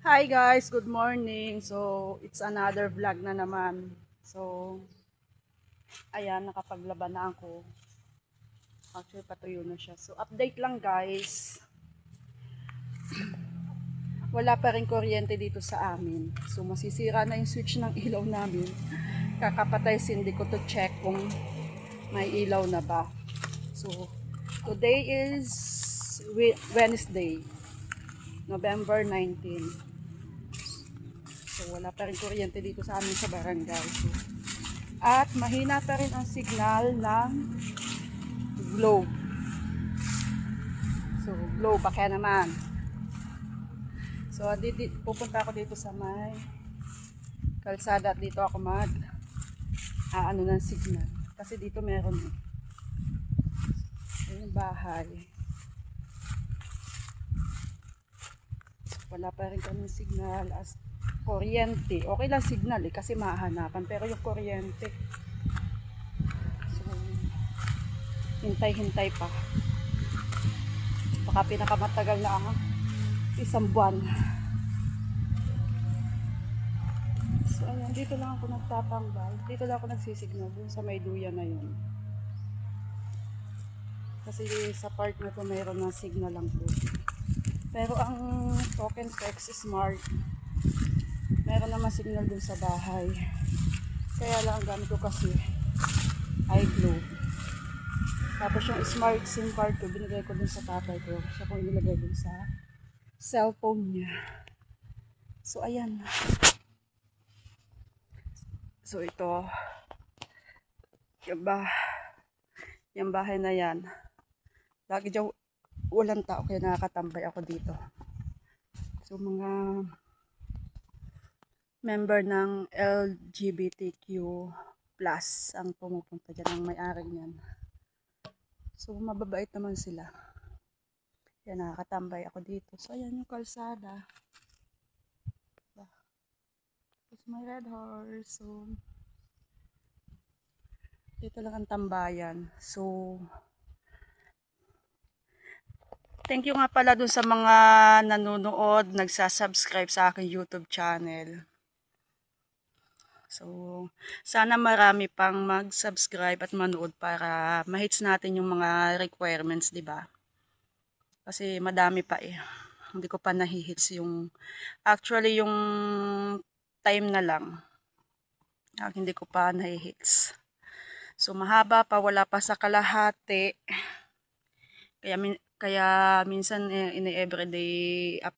Hi guys, good morning. So, it's another vlog na naman. So, ayan, nakapaglaban na ako. Actually, patuyo na siya. So, update lang guys. Wala pa rin kuryente dito sa amin. So, masisira na yung switch ng ilaw namin. Kakapatay sindi ko to check kung may ilaw na ba. So, today is Wednesday, November 19. So, wala pa rin kuryente dito sa amin sa barangay. So, at mahina pa rin ang signal ng globe. So, globe, baka naman. So, pupunta ako dito sa may kalsada at dito ako ano ng signal. Kasi dito meron yung bahay. Wala pa rin kami signal as kuryente. Okay lang signal kasi mahanapan. Pero yung kuryente, so, hintay-hintay pa. Baka pinakamatagal na ang isang buwan. So, ayan, dito lang ako nagtatambal. Dito lang ako nagsisignal dun sa may duya na yun. Kasi sa part na to mayroon ng signal lang po. Pero ang token text smart, meron naman signal dun sa bahay. Kaya lang ang gamit ko kasi iGlobe. Tapos yung smart SIM card ko, binigay ko dun sa tatay ko. Siya kung inilagay dun sa cellphone niya. So, ayan. So, ito. Yung bahay na yan. Lagi dyan walang tao kaya nakakatambay ako dito. So, mga member ng LGBTQ plus ang pumupunta dyan, ang may-ari niyan. So, mababait naman sila. Kaya nakakatambay ako dito. So, ayan yung kalsada. It's my red horse. So, dito lang ang tambayan. So, thank you nga pala dun sa mga nanonood, nagsasubscribe sa aking YouTube channel. So, sana marami pang mag-subscribe at manood para ma-hits natin yung mga requirements, di ba? Kasi madami pa eh. Hindi ko pa nahi-hits yung actually yung time na lang. Hindi ko pa nahi-hits. So, mahaba pa, wala pa sa kalahati. Kaya minsan in everyday